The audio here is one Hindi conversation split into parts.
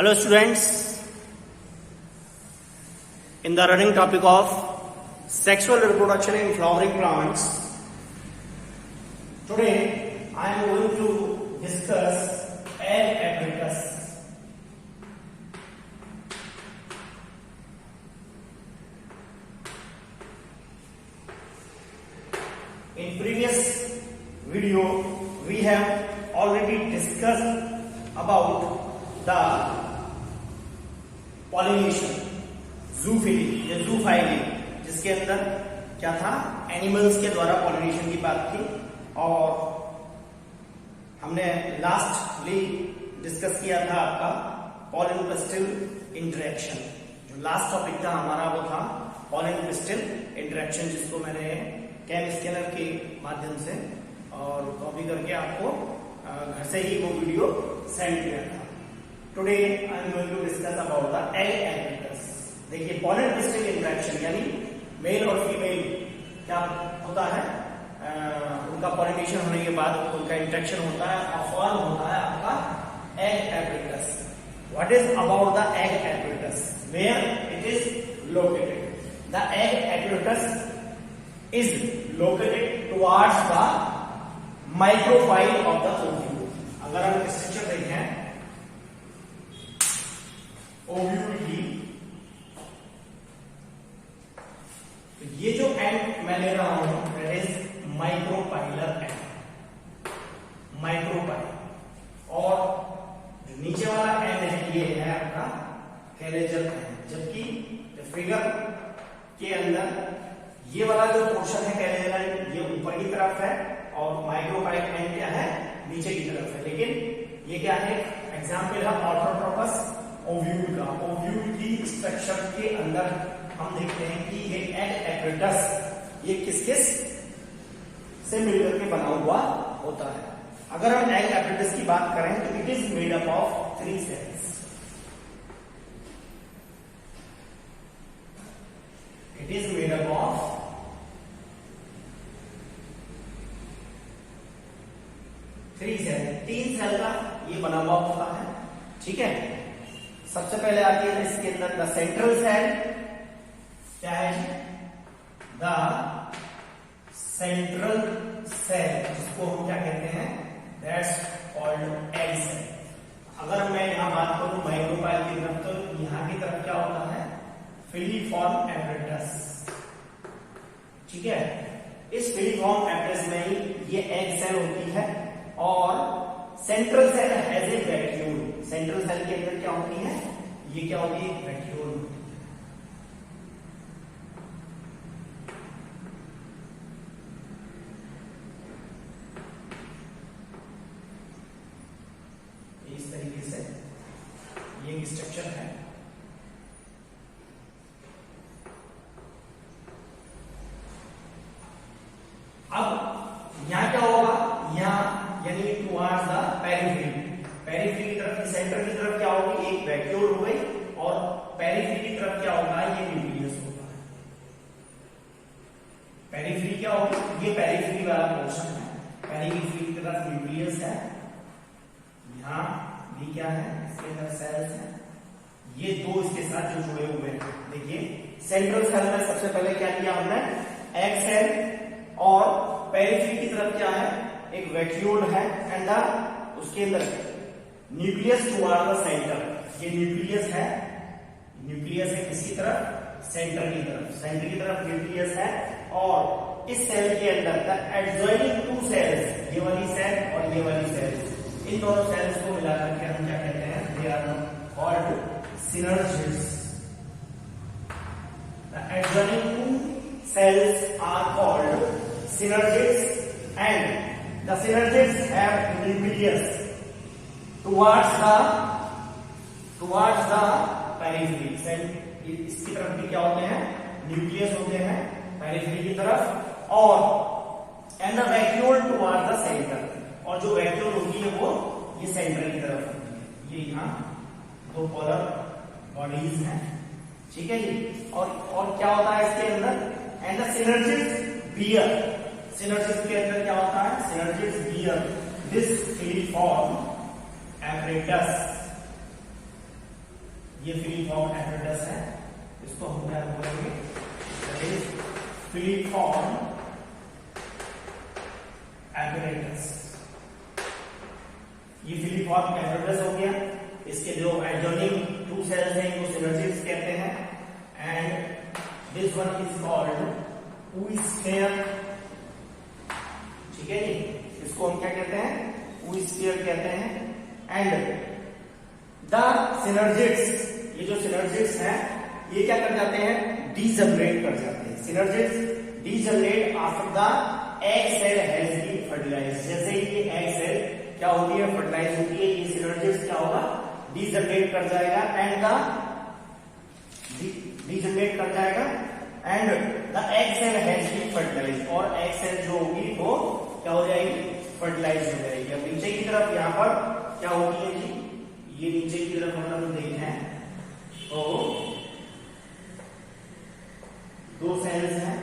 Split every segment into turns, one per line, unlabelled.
Hello students, in the running topic of sexual reproduction in flowering plants, today I am going to discuss egg apparatus. In previous video we have already discussed about the pollination, zoophily या जूफाइली, जिसके अंदर क्या था, एनिमल्स के द्वारा पॉलिनेशन की बात थी। और हमने लास्टली डिस्कस किया था आपका पॉलन पिस्टिल इंटरेक्शन। जो लास्ट टॉपिक था हमारा वो था पॉलन पिस्टिल इंटरेक्शन, जिसको मैंने कैम स्कैनर के माध्यम से और कॉपी करके आपको घर से ही वो वीडियो सेंड किया था। Today I am going to discuss about the egg apparatus. देखिए, पॉलन पिस्टिल इंटरेक्शन यानी मेल और फीमेल क्या होता है, उनका पॉलिनेशन होने के बाद उनका इंटरेक्शन होता है और फॉर्म होता है आपका egg apparatus. What is about the egg apparatus, where it is located? The egg apparatus is located towards the micropyle of the ovule. अगर हम स्ट्रक्चर देखें ओव्यूल की, तो ये जो एंड मैं ले रहा हूं that is micropylar and, micropyle. और जो नीचे वाला एंड है ये है आपका कैलेजल एंड, जबकि फिगर के अंदर ये वाला जो पोर्शन है कैलेजल एंड ये ऊपर की तरफ है और माइक्रोपाइल एंड क्या है, नीचे की तरफ है। लेकिन ये क्या है, एग्जाम्पल है ऑर्थोट्रोपस ओव्यूल का। ओव्यूल की स्ट्रक्चर के अंदर हम देखते हैं कि ये एग एपिटस ये किस किस से मिलकर के बना हुआ होता है। अगर हम एग एपिटस की बात करें तो it is made up of 3 cells. It is made up of 3 cell, 3 cell का ये बना हुआ होता है। ठीक है, सबसे पहले आती है इसके अंदर द सेंट्रल सेल। क्या है? द सेंट्रल सेल, जिसको हम क्या कहते हैं, दैट्स कॉल्ड एग सेल। अगर मैं यहां बात करूं माइक्रोपाइल की तरफ, तो यहां की तरफ क्या होता है, फिलीफॉर्म एपिटस। ठीक है, इस फिलीफॉर्म एपिटस में ही ये एग सेल होती है। और central cell has a vacuole. Central cell के अंदर क्या होती है, ये क्या होती है, वैक्यूल होती है। इस तरीके से ये स्ट्रक्चर है। अब यहां क्या होगा, यहां यानी टुवर्ड्स द पेरिफेरी, पेरिफेरी की तरफ, सेंटर की तरफ क्या होगी, एक वैक्यूल हो गई, और पेरिफेरी की तरफ क्या होगा, ये न्यूक्लियस होगा। पेरिफेरी क्या होगी, ये पेरिफेरी वाला पोर्शन है, पेरिफेरी की तरफ न्यूक्लियस है, यहां भी क्या है, इसके अंदर सेल्स है, ये दो इसके साथ जो जुड़े हुए हैं। देखिए, सेंट्रल सेल में सबसे पहले क्या किया हमने, एग सेल, और पेरिफेरी की तरफ क्या है, एक वैक्यूल है, एंड उसके अंदर न्यूक्लियस टुवर्ड द सेंटर। ये न्यूक्लियस है, न्यूक्लियस है किसकी तरफ, सेंटर की तरफ, सेंटर की तरफ न्यूक्लियस है। और इस सेल के अंदर द एडजॉइनिंग 2 सेल्स, ये वाली सेल और ये वाली सेल, इन दोनों सेल्स को मिलाकर के हम क्या कहते हैं, they are called synergids. The adjoining 2 cells are called synergids, and the synergids have nucleus towards the periphery। इसकी तरफ भी क्या होते हैं, न्यूक्लियस होते हैं पेरिफेरी की तरफ, और and the vacuole toward the centre, और जो वैक्यूल होती है वो ये सेंटर की तरफ होती है। ये यहाँ 2 पोलर बॉडीज हैं। ठीक है जी, और क्या होता है इसके अंदर, and the synergids bear, synergids के अंदर क्या होता है, synergids bear this filiform apparatus filiform apparatus. ये फिलीफॉर्म एपरेटस हो गया। इसके जो एडजॉइनिंग टू सेल्स हैं वो सिनर्जिड्स कहते हैं। And this one is called oosphere। ठीक है जी, इसको हम क्या कहते हैं? oosphere कहते हैं। एंड द सिनर्जिड्स, ये जो सिनर्जिड्स हैं ये क्या कर जाते हैं? डीजनरेट कर जाते हैं। Synergids degenerate after the egg cell has been fertilised. जैसे ही ये एग सेल क्या होती है? फर्टिलाइज होती है, ये सिनर्जिड्स क्या होगा? डीजनरेट कर जाएगा। एंड डीजनरेट कर जाएगा and the egg cell has been fertilised. और एग सेल जो होगी वो क्या हो जाएगी? फर्टिलाइज हो जाएगी। अब नीचे की तरफ यहां पर क्या होगी है जी? ये नीचे की तरफ हम देखें तो दो सेल्स हैं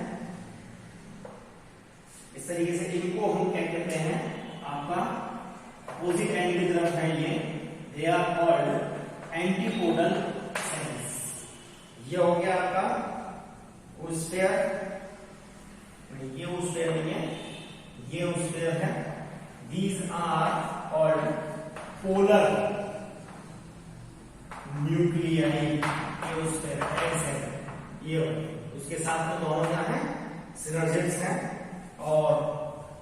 इस तरीके से। इनको हम क्या कहते हैं? आपका अपोजिट एंड की तरफ है ये, they are called antipodal cells. ये हो गया आपका oosphere। ये oosphere नहीं है, ये oosphere है। These are called polar nuclei। ये oosphere है। ये उसके साथ में दोनों क्या है? सिनर्जिड्स हैं। और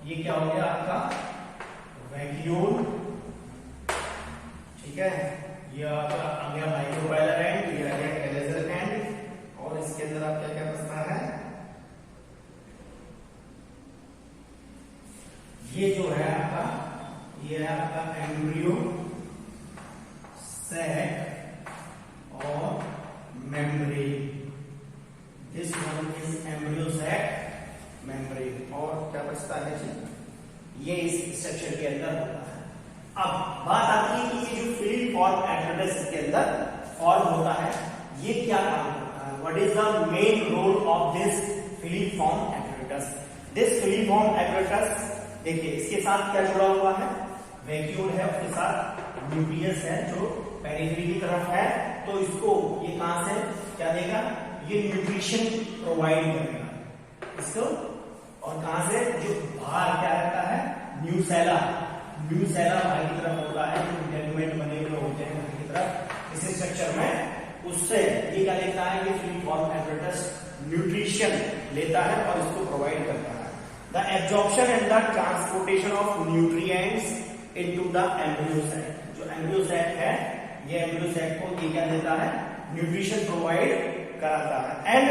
ये क्या हो गया आपका? वैक्यूल। ठीक है, ये आपका आ गया माइक्रोबाइलर एंड, ये आ गया कैलेजर एंड। और इसके अंदर आप क्या क्या बचता है? ये जो है आपका, ये है आपका एम्ब्रियो सैक और membrane. This one is embryo sac membrane. और क्या बचता है जी? ये इस स्ट्रक्चर के अंदर होता है। अब बात आती है कि ये जो फिलीफॉर्म एपरेटस के अंदर फॉर्म होता है ये क्या काम करता है? What is the main role of this filiform apparatus? This filiform apparatus देखिए इसके साथ क्या जुड़ा हुआ है? वैक्यूल है, उसके साथ न्यूक्लियस है जो पेरिफेरी की तरफ है। तो इसको ये कहां से क्या देगा? ये न्यूट्रिशन प्रोवाइड करेगा इसको। और कहां से? जो बाहर क्या रहता है? न्यूसेला बाहर की तरफ होता है, जो इंटेगुमेंट बने हुए होते हैं बाहर की तरफ इस स्ट्रक्चर में। उससे ये क्या लेता है? ये फिलीफॉर्म एपरेटस न्यूट्रिशन लेता है और इसको प्रोवाइड करता है। The absorption and the transportation of nutrients into the embryo sac. जो एम्ब्रियो सैक है, ये एम्ब्रियो सैक को ये क्या देता है? न्यूट्रिशन प्रोवाइड कराता है। And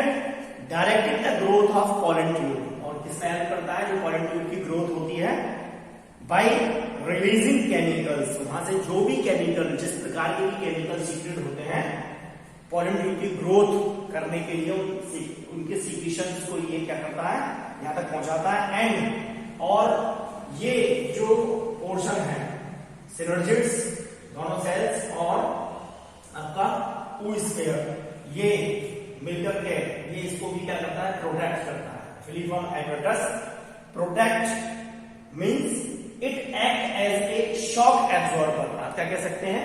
directing the growth of pollen tube. और किसका हेल्प करता है? जो पॉलन ट्यूब की ग्रोथ होती है बाय रिलीजिंग केमिकल्स। वहां से जो भी केमिकल, जिस प्रकार के भी केमिकल सीक्रेट होते हैं पॉलन ट्यूब की ग्रोथ करने के लिए, उनके सीक्रेशंस को ये क्या करता है? यहां तक पहुंचाता है। एंड और ये जो पोर्शन है सिनर्जिड्स, दोनों सेल्स और आपका oosphere, ये मिलकर के ये इसको भी क्या करता है? प्रोटेक्ट करता है। Filiform apparatus protect means it act as a shock absorber. आप क्या कह सकते हैं?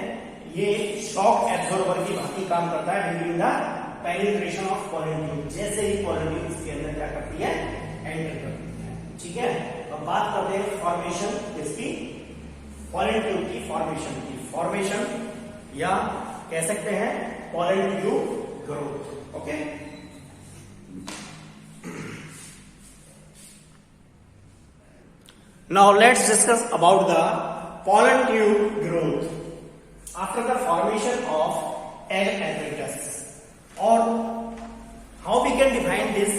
ये शॉक एब्जॉर्बर की भांति काम करता है during the penetration of pollen tube. जैसे ही पॉलन ट्यूब इसके अंदर क्या करती है? एंटर करती है। ठीक है, अब बात करते हैं फॉर्मेशन इसकी, पॉलन ट्यूब की फॉर्मेशन की। फॉर्मेशन या कह सकते हैं pollen tube growth. Okay, now let's discuss about the pollen tube growth after the formation of egg apparatus, or how we can define this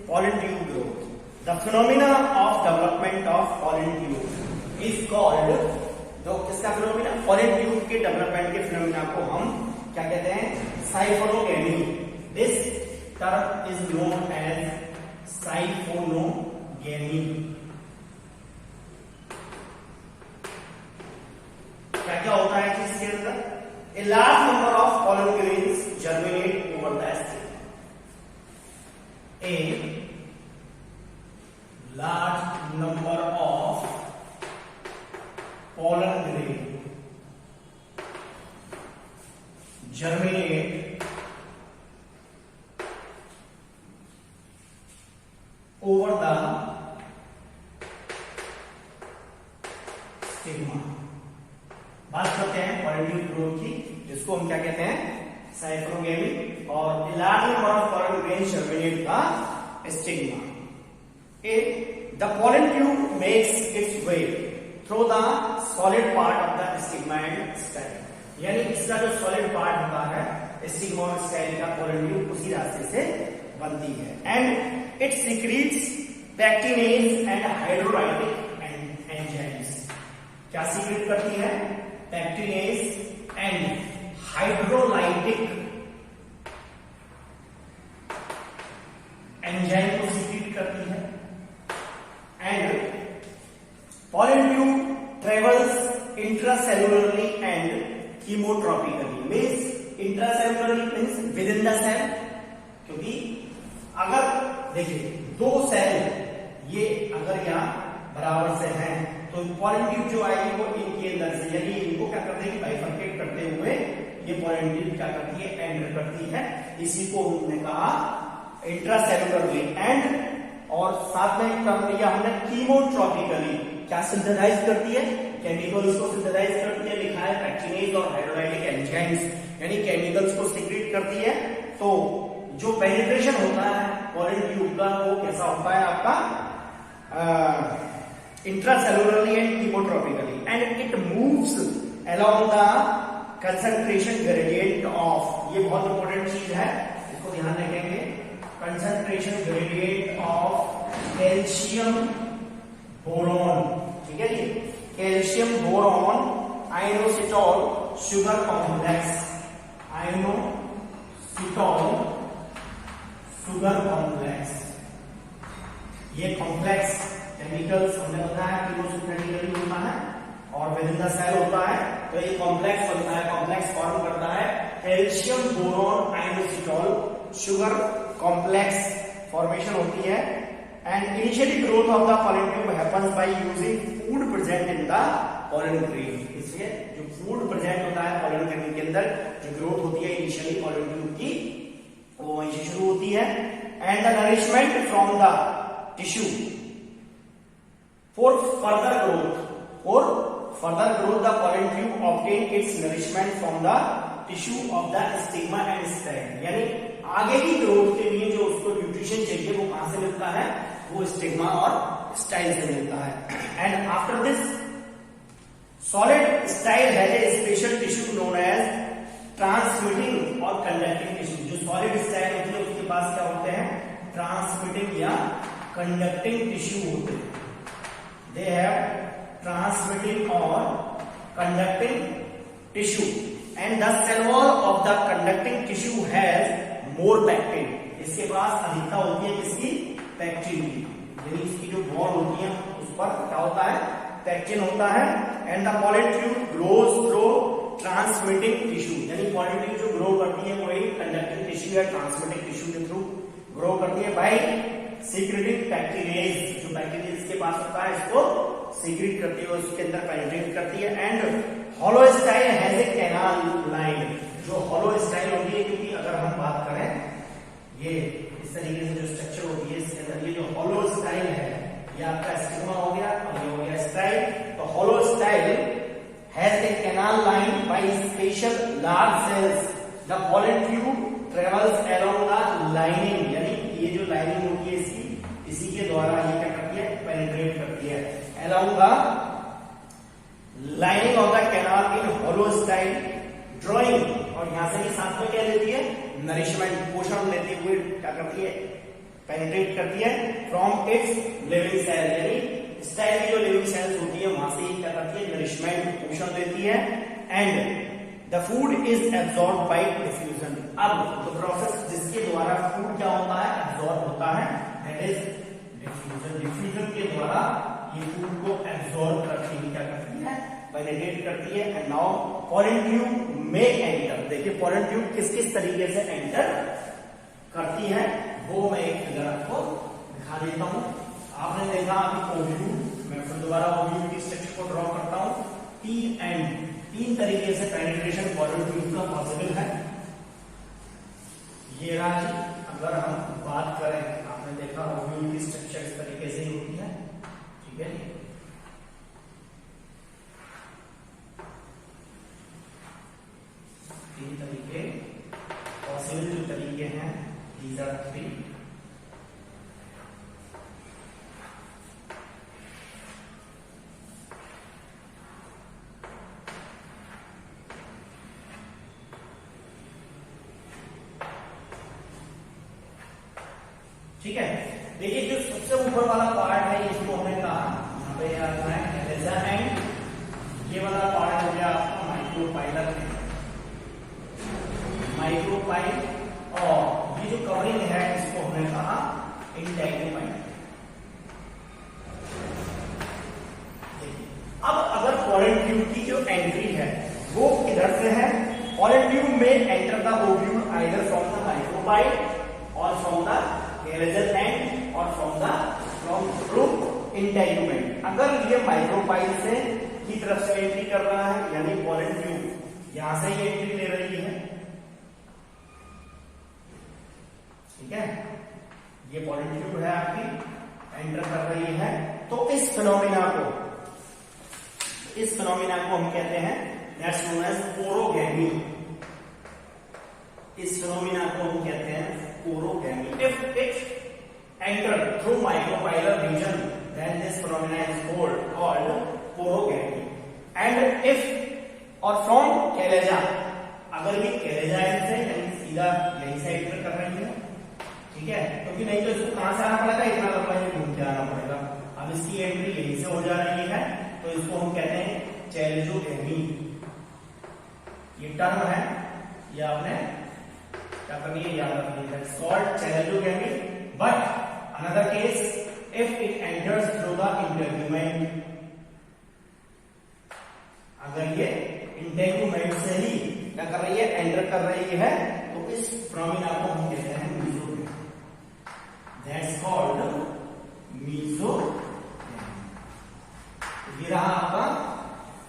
pollen tube growth. The phenomena of development of pollen tube is called, जो किसका फिनोमिना? pollen tube के डेवलपमेंट के फिनोमिना को हम क्या कहते हैं? Siphonogamy. This term is known as siphonogamy. क्या क्या होता है कि इसके अंदर? A large number of pollen grains germinate over the stem. A large number of pollen grains germinate थी, जिसको हम क्या कहते हैं, साइक्रोगेमी, और large number of pollen grains germinate the stigma. The pollen tube makes its way through the solid part of the stigma and style. यानी इसका जो solid part होता है स्टिग्मा और स्टाइल का pollen tube उसी रास्ते से बनती है, and it secretes pectinase and hydrolytic enzymes. क्या सीक्रेट करती है? पैक्टिनेज एंड हाइड्रोलाइटिक एंजाइम को सीक्रेट करती है. And pollen tube travels intracellularly and chemotropically. Means intracellularly means within the cell, क्योंकि अगर देखिए दो सेल ये अगर यहाँ बराबर से हैं तो pollen tube जो आएगी वो इनके अंदर से, यानी इनको क्या करते हैं, बाइफरकेट करते हुए ये pollen tube क्या करती है, एंटर करती है. इसी को हमने कहा इंट्रासेलुलरली. एंड और साथ में टर्म लिया हमने कीमोट्रॉपिकली. क्या सिंथेसाइज करती है? केमिकल्स को सिंथेसाइज करती है. लिखा है पैक्टिनेज और हाइड्रोलाइटिक एंजाइम्स, यानी केमिकल्स को सीक्रेट करती है. तो जो पेनिट्रेशन होता है pollen tube का वो कैसा होता है आपका, intracellularly and chemotropically, and it moves along the concentration gradient of, ये बहुत इंपॉर्टेंट चीज है, इसको ध्यान रखेंगे, concentration gradient of calcium boron. ठीक है जी, calcium boron inositol sugar complex, inositol sugar complex. ये कॉम्प्लेक्स केमिकल्स हमने बताया कीमोसिंथेटिकली होता है और विद इन द सेल होता है. तो ये कॉम्प्लेक्स बनता है, कॉम्प्लेक्स फॉर्म करता है calcium boron inositol sugar complex formation होती है. And initially growth of the pollen tube happens by using food present in the pollen grain. इसलिए जो फूड प्रेजेंट होता है pollen grain के अंदर, जो ग्रोथ होती है इनिशियली pollen tube की, वो वहीं से शुरू होती है. And the nourishment from the tissue for further growth the pollen tube obtain its nourishment from the tissue of the stigma and style. यानी आगे की ग्रोथ के लिए जो उसको न्यूट्रिशन चाहिए वो कहां से मिलता है, वो स्टिग्मा और स्टाइल से मिलता है. And after this solid style has a special tissue known as transmitting और कंडक्टिंग टिश्यू. जो सॉलिड स्टाइल होती है उसके पास क्या होते हैं, ट्रांसमिटिंग या कंडक्टिंग टिश्यू होते हैं. They have transmitting or conducting tissue, and the cell wall of the conducting tissue has more pectin. इसके पास अधिकता होती है किसकी, पैक्टिन की. यानी इसकी जो वॉल होती है उस पर क्या होता है, पैक्टिन होता है. And the pollen tube grows through transmitting tissue. यानी pollen tube जो ग्रो करती है वो एक कंडक्टिंग टिश्यू या ट्रांसमिटिंग टिश्यू के थ्रू ग्रो करती है बाय सीक्रेटिंग पैक्टिनेज. जो पैक्टिनेज के पास होता है इसको सीक्रेट करती है, उसके अंदर पेनिट्रेट करती है. And hollow style has A canal line. जो हॉलो स्टाइल होती है, क्योंकि अगर हम बात करें ये इस तरीके से जो स्ट्रक्चर होती है इसके अंदर, ये जो हॉलो स्टाइल है ये आपका स्टिग्मा हो गया और ये हो गया स्टाइल. तो hollow style has A canal line by special large cells. The pollen tube travels along the lining. यानी ये जो लाइनिंग होती है इसकी, इसी के द्वारा ये क्या करती है, पेनिट्रेट करती है along the lining of the canal in hollow style, drawing. और यहां से भी साथ में क्या लेती है, नरिशमेंट, पोषण लेते हुए क्या करती है, पेनिट्रेट करती है फ्रॉम इट्स लिविंग सेल. यानी स्टाइल की जो लिविंग सेल्स होती है वहां से क्या करती है, नरिशमेंट, पोषण लेती है. And the food is absorb by diffusion. अब तो प्रोसेस जिसके द्वारा फूड क्या होता है, एब्सॉर्ब होता है, दैट इज डिफ्यूजन. डिफ्यूजन के द्वारा ये फूड को एब्सॉर्ब करती है, क्या करती है, पेनिट्रेट करती है. एंड नाउ pollen tube में एंटर. देखिए pollen tube किस किस तरीके से एंटर करती है वो मैं एक फिगर आपको दिखा देता हूं. आपने देखा अभी ओव्यूल, मैं फिर दोबारा ओव्यूल की स्ट्रक्चर को ड्रॉ करता हूं. तीन तरीके से पेनिट्रेशन pollen tube का पॉसिबल है. ये राज अगर हम बात करें, आपने देखा ओव्यूल की स्ट्रक्चर इस तरीके से ही होती है. ठीक है, 3 तरीके पॉसिबल जो तरीके हैं, these are 3. ठीक है, देखिए जो सबसे ऊपर वाला पार्ट है इसको हमने कहा यहाँ पे याद है कैलेजा, एंड ये वाला पार्ट हो गया आपका माइक्रोपाइलर है, माइक्रोपाइल, और ये जो कवरिंग है इसको हमने कहा इंटेग्रोपाइलर. अब अगर पॉलन ट्यूब की जो एंट्री है वो किधर से है, पॉलन ट्यूब में enter the ovule either from the micropyle और फ्रॉम द कैलेजल एंड और फ्रॉम थ्रू इंटेग्यूमेंट. अगर ये माइक्रोपाइल से की तरफ से एंट्री कर रहा है, यानी पॉलन ट्यूब यहां से ये एंट्री ले रही है, ठीक है, ये पॉलन ट्यूब है आपकी, एंटर कर रही है, तो इस फिनोमिना को हम कहते हैं दैट्स नोन एज पोरोगैमी. इस फिनोमिना को हम कहते हैं पोरोगैमी. If it entered through micropylar region, then this phenomena is called porogamy. And if or from कैलेजा, अगर ये कैलेजा से यानी सीधा यहीं से एंटर कर रही है, ठीक है, क्योंकि नहीं तो इसको कहां से आना पड़ेगा, इतना लंबा ये घूम के आना पड़ेगा. अब इसकी एंट्री यहीं से हो जा रही है, तो इसको हम कहते हैं चैलेजोगैमी. ये टर्म है, ये आपने क्या करनी है, याद रखनी है. It's called cheilogymy. But another case, if it enters through the integument, अगर ये इंटेगुमेंट से ही क्या कर रही है, एंटर कर रही है, तो इस फिनोमिना को हम कहते हैं मीजोगैमी. That's called mesogamy. ये रहा आपका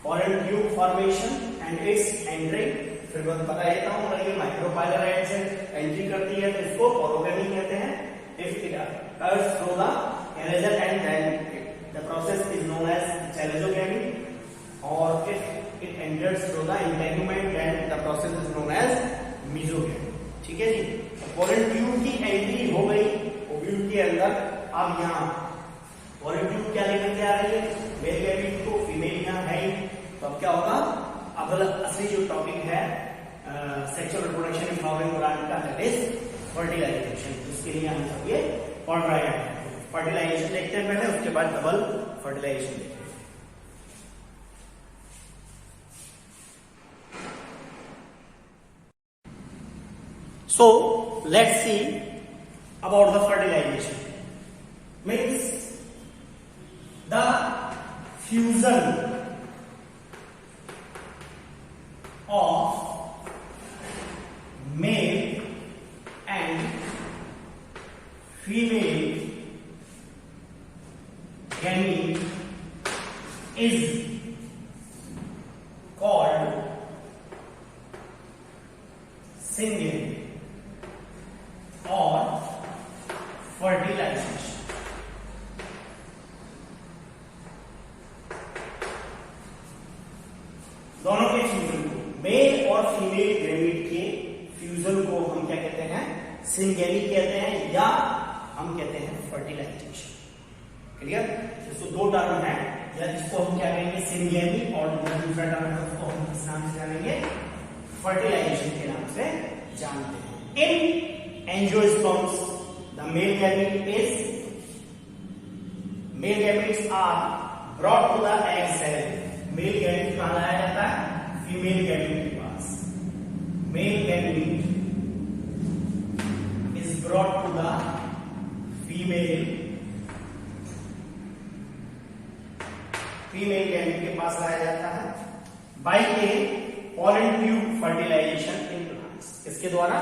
pollen tube formation and it's entry. फिर मैं बता देता हूं, अगर ये माइक्रोपाइलर एंड से एंट्री करती है तो इसको पोरोगैमी कहते हैं. If it occurs through the chalazal and then the process is known as chalazogamy, और if it enters through the integument then the process is known as mesogamy. ठीक है जी, पॉलन ट्यूब की एंट्री हो गई ओव्यूल के अंदर. अब यहाँ पॉलन ट्यूब क्या लेकर के आ रही है, मेल गैमीट को, फीमेल यहाँ है ही, तो अब क्या होगा, अब असली जो टॉपिक है sexual reproduction in flowering plant का, दैट इज फर्टिलाइजेशन. इसके लिए हम सब ये पढ़ रहे हैं. फर्टिलाइजेशन देखते हैं पहले, उसके बाद डबल फर्टिलाइजेशन देखते हैं. So let's see about the fertilisation. Means the fusion of male and female gamete is called singing or fertilization. दोनों के फ्यूजन को, मेल और फीमेल गैमीट के फ्यूजन को हम क्या कहते हैं, सिंगेमी कहते हैं, या हम कहते हैं फर्टिलाइजेशन. क्लियर? इसको दो टर्म है, या इसको हम क्या कहेंगे सिंगेमी, और दूसरा टर्म है उसको हम किस नाम से जानेंगे, फर्टिलाइजेशन के नाम से जानते हैं. In angiosperms the male gametes are brought to the egg cell. Male gamete कहां लाया जाता है, फीमेल गैमीट के पास. Male gamete is brought to the female gamete के पास लाया जाता है by a pollen tube fertilization in plants. इसके द्वारा,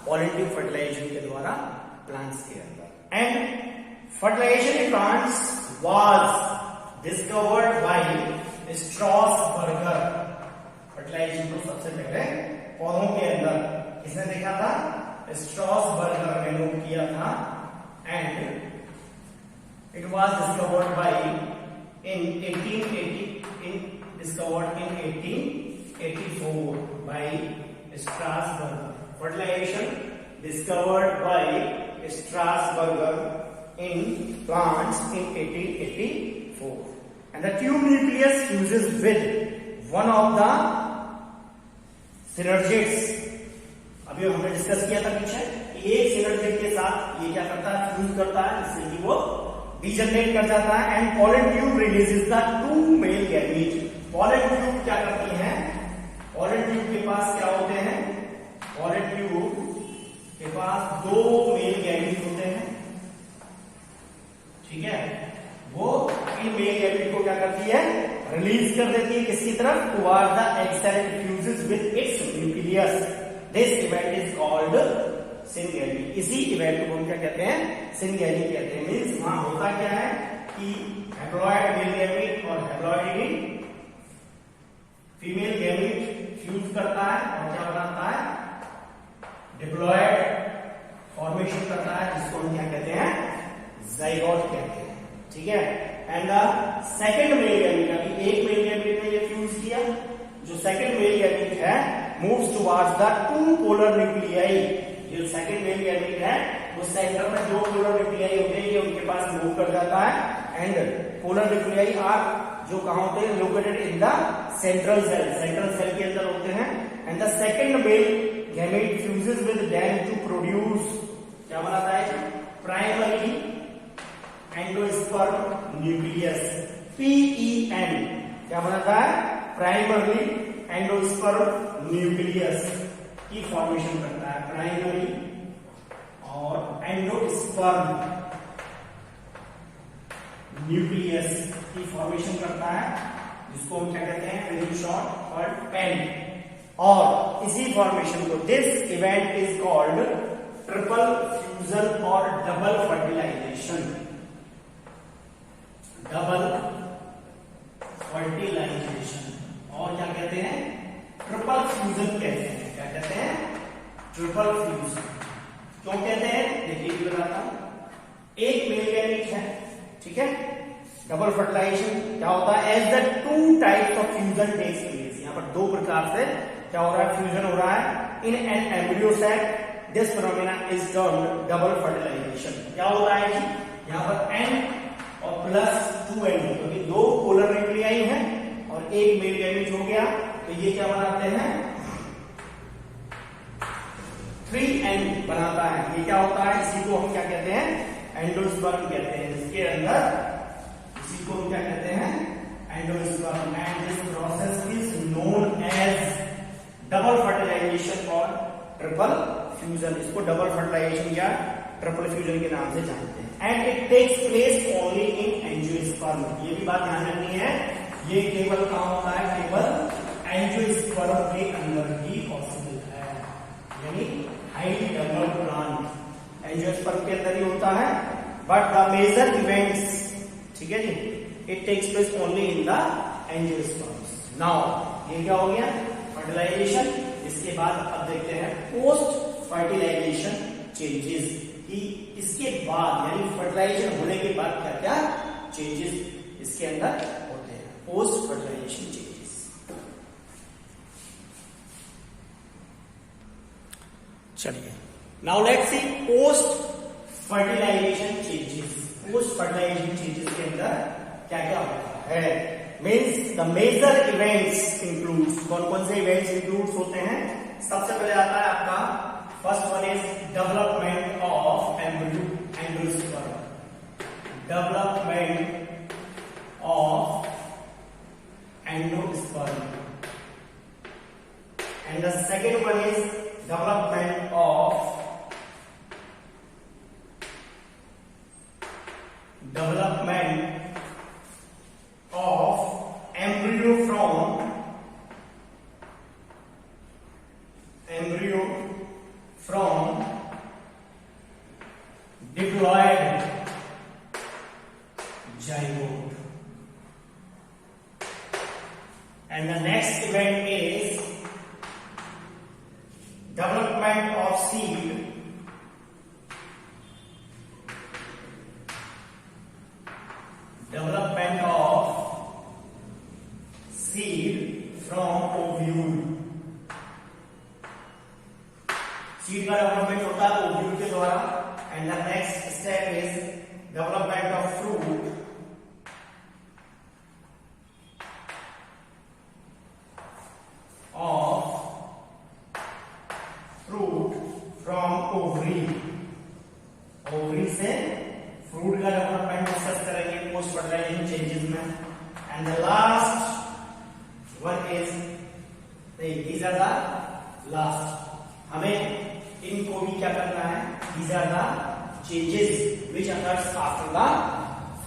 पॉलन ट्यूब फर्टिलाइजेशन के द्वारा प्लांट्स के अंदर. And fertilization in plants was discovered by Strasburger. Fertilization को सबसे पहले पौधों के अंदर किसने देखा था, स्ट्रॉसबर्गर ने नोट किया था. And it was discovered bye in 1884 by Strasburger. Fertilization discovered by Strasburger in plants in 1884. And the tube nucleus fuses with one of the synergids. अभी हमने डिस्कस किया था पीछे, एक सिनर्जिड के साथ ये क्या करता है, फ्यूज करता है, जिससे कि वो डीजनरेट कर जाता है. And pollen tube releases the 2 male gamete. Pollen tube क्या करती है, पॉलन ट्यूब के पास क्या होते हैं, पॉलन ट्यूब के पास 2 मेल गैमीट होते हैं. ठीक है, वो इन मेल गैमीट को क्या करती है, रिलीज कर देती है किसकी तरफ, toward the egg cell fuses with its nucleus. This event is called syngamy. इसी इवेंट को हम क्या कहते हैं, सिंगैली कहते हैं. मींस वहां होता क्या है कि हैप्लॉइड मेल गैमीट और हैप्लॉइड फीमेल गैमीट फ्यूज करता है और क्या बनाता है, डिप्लॉयड फॉर्मेशन करता है, जिसको हम क्या कहते हैं, जाइगोट कहते हैं. ठीक है. And the second male gamete, अभी एक मेल गैमीट ने ये फ्यूज किया, जो सेकंड मेल गैमीट है moves towards the 2 polar nuclei. जो सेकंड मेल गैमीट है वो सेंटर में 2 पोलर न्यूक्लियाई होते हैं, ये उनके पास मूव कर जाता है. एंड पोलर न्यूक्लियाई आर जो कहां होते हैं, located in the central cell, central cell के अंदर होते हैं. And the second male gamete fuses with them to produce, क्या बनाता है, प्राइमरी एंडोस्पर्म न्यूक्लियस. PEN क्या बनाता है, प्राइमरी एंडोस्पर्म न्यूक्लियस की फॉर्मेशन करता है. प्राइमरी और एंडोस्पर्म न्यूक्लियस की फॉर्मेशन करता है, जिसको हम क्या कहते हैं, वेरी शॉर्ट और पेन. और इसी फॉर्मेशन को, this event is called triple fusion और डबल फर्टिलाइजेशन. डबल फर्टिलाइजेशन और क्या कहते हैं, ट्रिपल फ्यूजन कहते हैं. क्या कहते हैं, ट्रिपल फ्यूजन. क्यों कहते हैं, देखिए बताता हूं. एक मेल गैमीट है, ठीक है, डबल फर्टिलाइजेशन क्या होता है, as the 2 types of fusion takes place. यहां पर 2 प्रकार से क्या हो रहा है, फ्यूजन हो रहा है. In an embryo cell this phenomena is termed double fertilisation. क्या होता है जी, यहां पर एन और प्लस 2n, क्योंकि 2 पोलर न्यूक्लियाई हैं और एक मेल गैमीट हो गया, तो ये क्या बनाते हैं, 3n बनाता है. ये क्या होता है, इसी को हम क्या कहते हैं, एंडोस्पर्म कहते हैं. इसके अंदर इसी को हम क्या कहते हैं, endosperm. And this process is known as double fertilization और ट्रिपल फ्यूजन. इसको डबल फर्टिलाइजेशन या ट्रिपल फ्यूजन के नाम से जानते हैं. And it takes place only in angiosperm. ये भी बात ध्यान रखनी है, ये केवल कहां होता है, केवल एंजियोस्पर्म के अंदर ही पॉसिबल है. यानी हाईली डेवलप्ड प्लांट एंजियोस्पर्म के अंदर ही होता है. बट द मेजर इवेंट्स, ठीक है जी, it takes place only in the angiosperms. Now ये क्या हो गया, फर्टिलाइजेशन. इसके बाद अब देखते हैं पोस्ट फर्टिलाइजेशन चेंजेस, कि इसके बाद यानी फर्टिलाइजेशन होने के बाद क्या क्या चेंजेस इसके अंदर होते हैं, पोस्ट फर्टिलाइजेशन चेंजेस. चलिए, now let's see post fertilization changes. Post fertilization changes के अंदर क्या क्या होता है, means the major events includes. कौन कौन से इवेंट्स इंक्लूड्स होते हैं, सबसे पहले आता है आपका first one is development of endosperm. Development of endosperm. And the second one is development of embryo from diploid zygote. And the next event is development of seed from ovule. Seed का डेवलपमेंट होता है ओव्यूल के द्वारा and the next step is development of fruit from ovary. Ovary से फ्रूट का डेवलपमेंट डिस्कस करेंगे पोस्ट फर्टिलाइजेशन चेंजेस में and the last one is these are the last. हमें इनको भी क्या करना है, these are the changes which occurs after the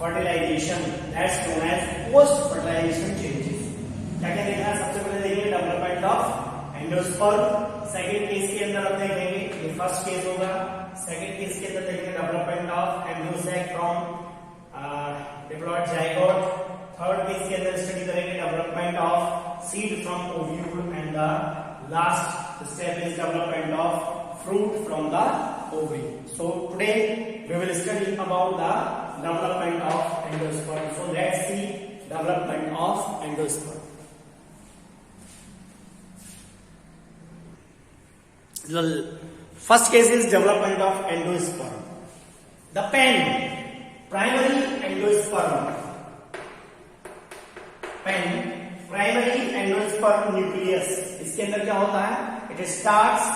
fertilization that's known as post fertilization changes. क्या क्या देखना है, सबसे पहले देखेंगे development of endosperm. Second case के अंदर हम देखेंगे, ये फर्स्ट केस होगा। सेकेंड केस के अंदर देखेंगे development of embryo sac from diploid zygote. Third case के अंदर स्टडी करेंगे development of seed from ovule and the last step is development of fruit from the ovary. So today we will study about the development of endosperm. So let's see development of endosperm. The first case is development of endosperm. The pen, primary endosperm. Pen, primary endosperm nucleus. इसके अंदर क्या होता है, इट स्टार्ट्स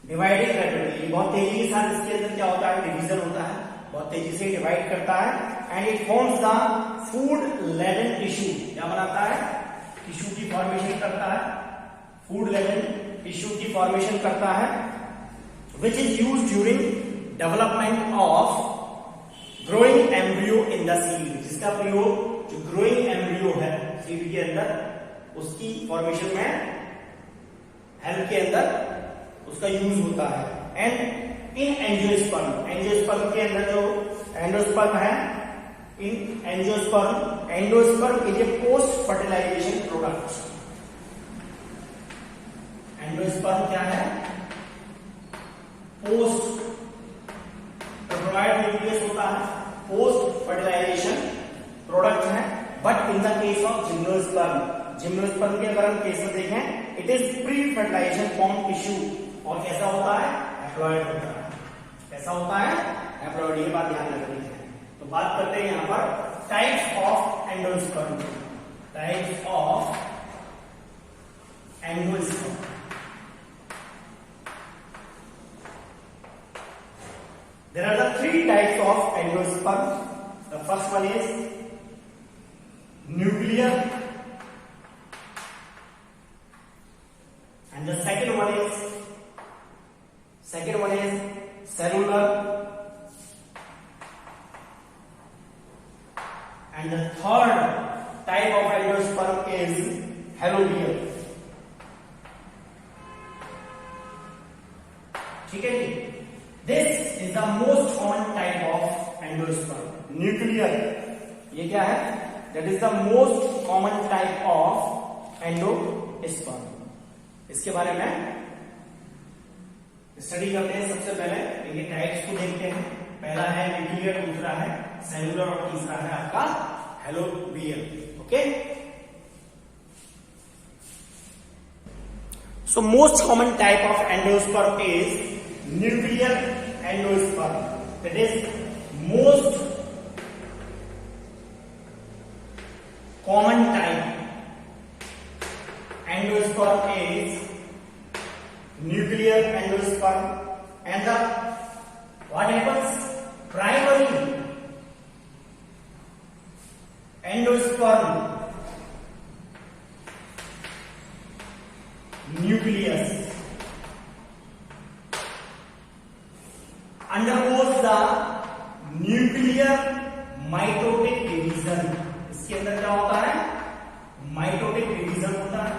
डिवाइडिंग रैपिडली, बहुत तेजी के साथ इसके अंदर क्या होता है, डिवीजन होता है, बहुत तेजी से डिवाइड करता है and it forms the food laden tissue. क्या बनाता है, टिश्यू की फॉर्मेशन करता है, फूड लेडन टिश्यू की फॉर्मेशन करता है which is used during development of growing embryo in the seed. जिसका प्रयोग जो ग्रोइंग एम्ब्रियो है सीड के अंदर उसकी फॉर्मेशन में हेल्प के अंदर उसका यूज होता है। एंड इन एंजियोस्पर्म, एंजियोस्पर्म के अंदर जो एंडोस्पर्म है, in angiosperm, endosperm is a post fertilization product. Endosperm क्या है, पोस्ट प्रोवाइड न्यूक्लियस होता है, पोस्ट फर्टिलाइजेशन प्रोडक्ट है। But in the case of gymnosperm, gymnosperm के अगर हम केस में देखें, it is pre fertilization form tissue और कैसा होता है, हैप्लॉइड होता है। कैसा होता है, हैप्लॉइड। ये बात ध्यान रखनी है। तो बात करते हैं यहां पर types of endosperm, types of endosperm. There are the three types of endosperm. The first one is nuclear and the second one is cellular and the third type of endosperm is halobial। ठीक है जी, this is the most common type of endosperm, nuclear। ये क्या है, that is the most common type of endosperm। इसके बारे में स्टडी करते हैं। सबसे पहले इनके टाइप्स को देखते हैं। पहला है न्यूक्लियर, दूसरा है सेलुलर और तीसरा है आपका helobial. Okay, so most common type of endosperm is nuclear endosperm. That is most common type endosperm is nuclear endosperm and the what happens, primary endosperm nucleus undergoes the nuclear mitotic division। इसके अंदर क्या होता है, माइटोटिक डिवीजन होता है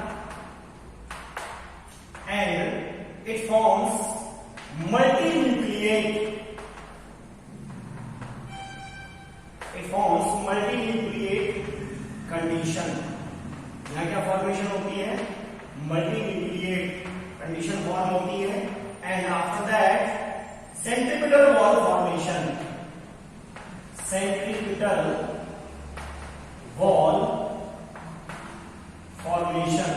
and it forms multinucleate, it forms multinucleate condition. यहां क्या फॉर्मेशन होती है, मल्टीन्यूक्लिएट कंडीशन फॉर्म होती है and after that centripetal wall formation, centripetal wall formation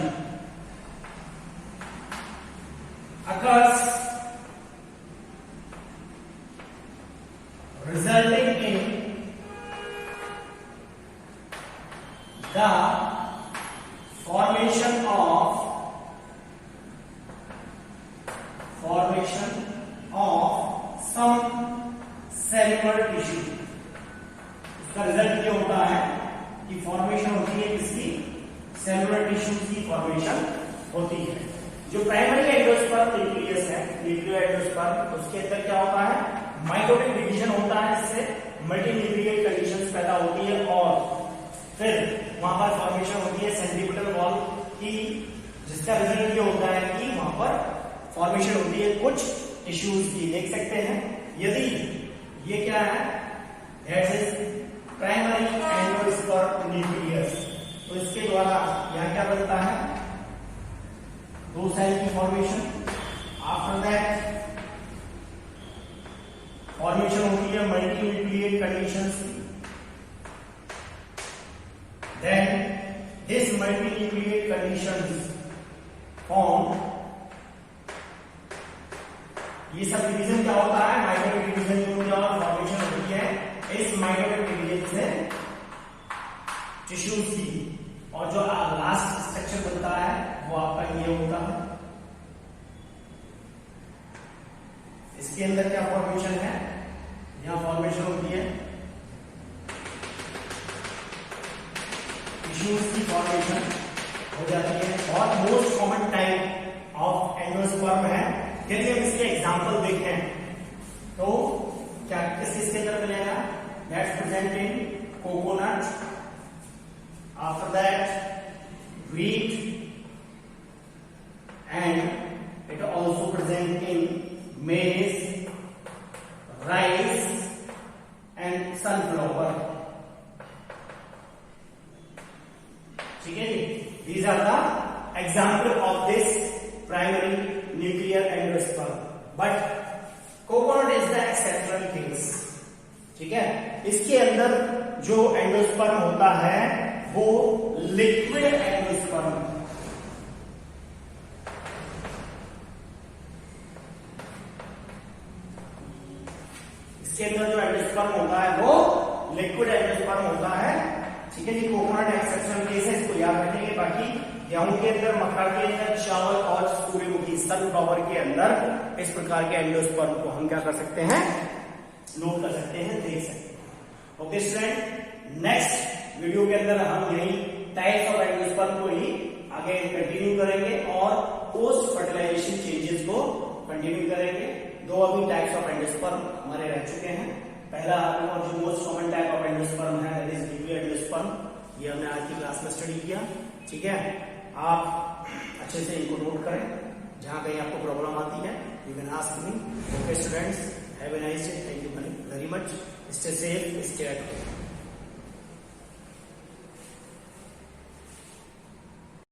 occurs the formation of some cellular tissue. इसका रिजल्ट ये होता है कि फॉर्मेशन होती है किसकी, सेलुलर टिश्यू की फॉर्मेशन होती है। जो प्राइमरी एंडोस्पर्म न्यूक्लियस है, न्यूक्लियर एंडोस्पर्म, उसके अंदर क्या होता है, माइटोटिक डिवीजन होता है, इससे मल्टीन्यूक्लिएट कंडीशंस पैदा होती है और फिर वहां पर फॉर्मेशन होती है सेंट्रीपिटल वॉल की, जिसका रिजल्ट ये होता है कि वहां पर फॉर्मेशन होती है कुछ टिश्यूज की। देख सकते हैं यदि ये क्या है, that is primary endosperm nucleus, तो इसके द्वारा यहां क्या बनता है, दो सेल की फॉर्मेशन। आफ्टर दैट फॉर्मेशन होती है मल्टीन्यूक्लिएट कंडीशंस की। देन दिस मल्टीन्यूक्लिएट कंडीशंस फॉर्म, ये सब डिवीजन क्या होता है, माइटोटिक डिवीजन जो फॉर्मेशन होती है इस माइटोटिक डिवीजन से टिश्यूज की, और जो लास्ट स्ट्रक्चर बनता है वो आपका ये होता है। इसके अंदर क्या फॉर्मेशन है, यहां फॉर्मेशन होती है टिश्यूज की फॉर्मेशन हो जाती है, और most common type of endosperm है। यदि हम इसके एग्जाम्पल देखें तो क्या किस किसके अंदर मिलेगा, that's present in coconut, after that wheat, and it also present in maize, rice and sunflower। ठीक है जी, these are the example of this primary nuclear endosperm, but coconut is the exceptional case। ठीक है, इसके अंदर जो एंडोस्पर्म होता है वो लिक्विड एंडोस्पर्म, इसके अंदर जो एंडोस्पर्म होता है वो लिक्विड एंडोस्पर्म होता है। ठीक है जी, कोकोनट एक्सेप्शनल केस है, इसको याद रखेंगे। बाकी गेहूं के अंदर, मक्का के अंदर, चावल और सूर्यमुखी सनफ्लावर के अंदर इस प्रकार के एंडोस्पर्म को हम क्या कर सकते हैं, नोट कर सकते हैं, देख सकते हैं। ओके स्टूडेंट, नेक्स्ट वीडियो के अंदर हम यही टाइप्स ऑफ एंडोस्पर्म को ही आगे कंटिन्यू करेंगे और पोस्ट फर्टिलाइजेशन चेंजेस को कंटिन्यू करेंगे। दो अभी टाइप्स ऑफ एंडोस्पर्म हमारे रह चुके हैं। पहला और जो most common type of endosperm है दैट इज न्यूक्लियर एंडोस्पर्म, ये हमने आज की क्लास में स्टडी किया। ठीक है, आप अच्छे से इनको नोट करें, जहां कहीं आपको प्रॉब्लम आती है you can ask me. Okay students, have a nice day, thank you very much, stay safe, stay at home.